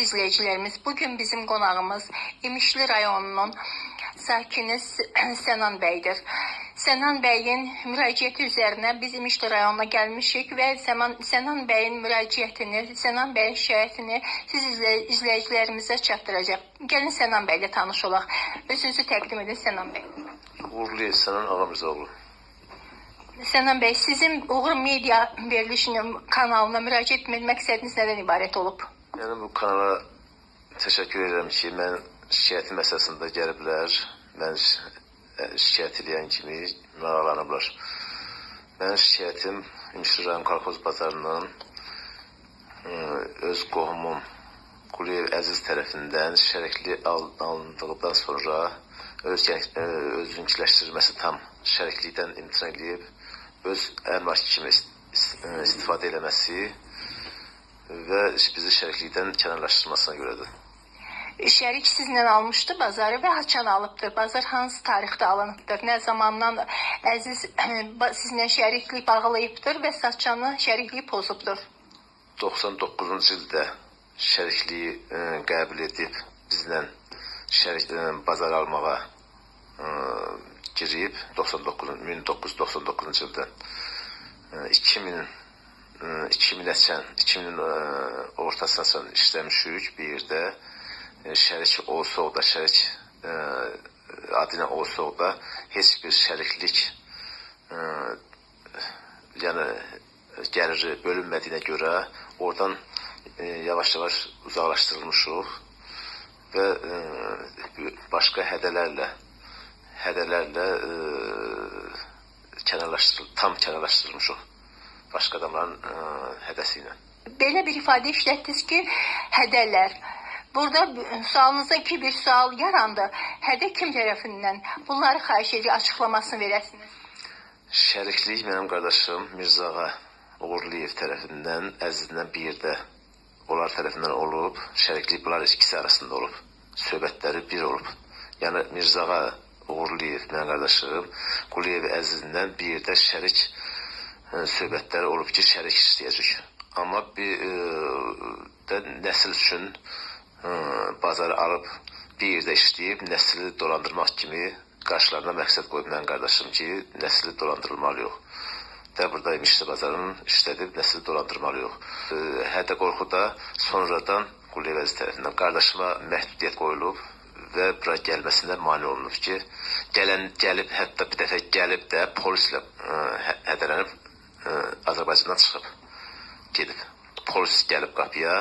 izleyicilerimiz, bugün bizim qonağımız İmişli rayonunun sakini Sənan bəydir. Sənan bəyin müraciəti üzərinə biz İmişli rayonuna gəlmişik və Sənan bəyin müraciətini, Sənan bəyin şikayətini siz izləyicilərimizə çatdıracaq. Gəlin Sənan bəylə tanış olaq. Özünüzü təqdim edin Sənan bəy. Uğurlu Sənan Ağamızoğlu. Sənan bəy, sizin Uğur Media verilişinin kanalına müraciət etmək məqsədiniz nədən ibarət olub? Yəni bu kanala təşəkkür edirəm ki, mən şikayətim əsasında gəliblər, mən şikayət edən kimi maraqlanıblar. Mənim şikayətim İmişli rayon Kolxoz bazarının öz qohumum Quliyev Əziz tərəfindən şərikli alındıqdan sonra özünkiləşdirilməsi tam şəriklikdən imtina edib, öz əmlak kimi istifadə eləməsi və bizi şəriklikdən kənarlaşdırmasına görədir. Şərik sizlə almışdı bazarı və haçan alıbdır? Bazar hansı tarixdə alınıbdır? Nə zamandan Əziz sizinlə şəriklik bağlayıbdır və Saçanı şərikliyi pozubdur? 99-cu ildə şərikliyi qəbul edib bizlə bazar almağa girib 1999-cu ildən 2000-in ortasına işləmişik bir yerdə. Şərik olsa da, şərik adına olsa da heç bir şəriklik yəni gəliri bölünmədiyinə görə oradan yavaş-yavaş uzaqlaşdırılmışıq və başqa hədələrlə tam kənarlaşdırılmışıq başqa adamların hədəsi ilə. Belə bir ifadə işlətdiniz ki, hədələr. Burada sualınıza bir sual yarandı. Hədə kim tərəfindən? Bunları xahiş edirik, açıqlamasını verəsiniz. Şəriklik mənim qardaşım Mirzağa Uğurliyev tərəfindən, Əzizlə bir yerdə onlar tərəfindən olub. Şəriklik bunlar ikisi arasında olub. Söhbətləri bir olub. Yəni Mirzağa Uğurliyev mənim qardaşım Quliyev Əzizlə bir yerdə şərik söhbətləri olub ki, şərik istəyəcək. Amma bir də nəsil üçün bazarı alıb bir yerdə işləyib, nəsli dolandırmaq kimi qarşılarına məqsəd qoyub mənim qardaşım ki, nəsli dolandırılmalı yox. Və burada İmişli bazarının işlədib nəsli dolandırmalı yox. Hədə qorxuda sonradan Quliyev Əziz tərəfindən qardaşıma məhdudiyyət qoyulub və bura gəlməsində mane olunub ki, gəlib, hətta bir dəfə gəlib də polislə hədələnib Azərbaycandan çıxıb, gedib. Polis gəlib qapıya,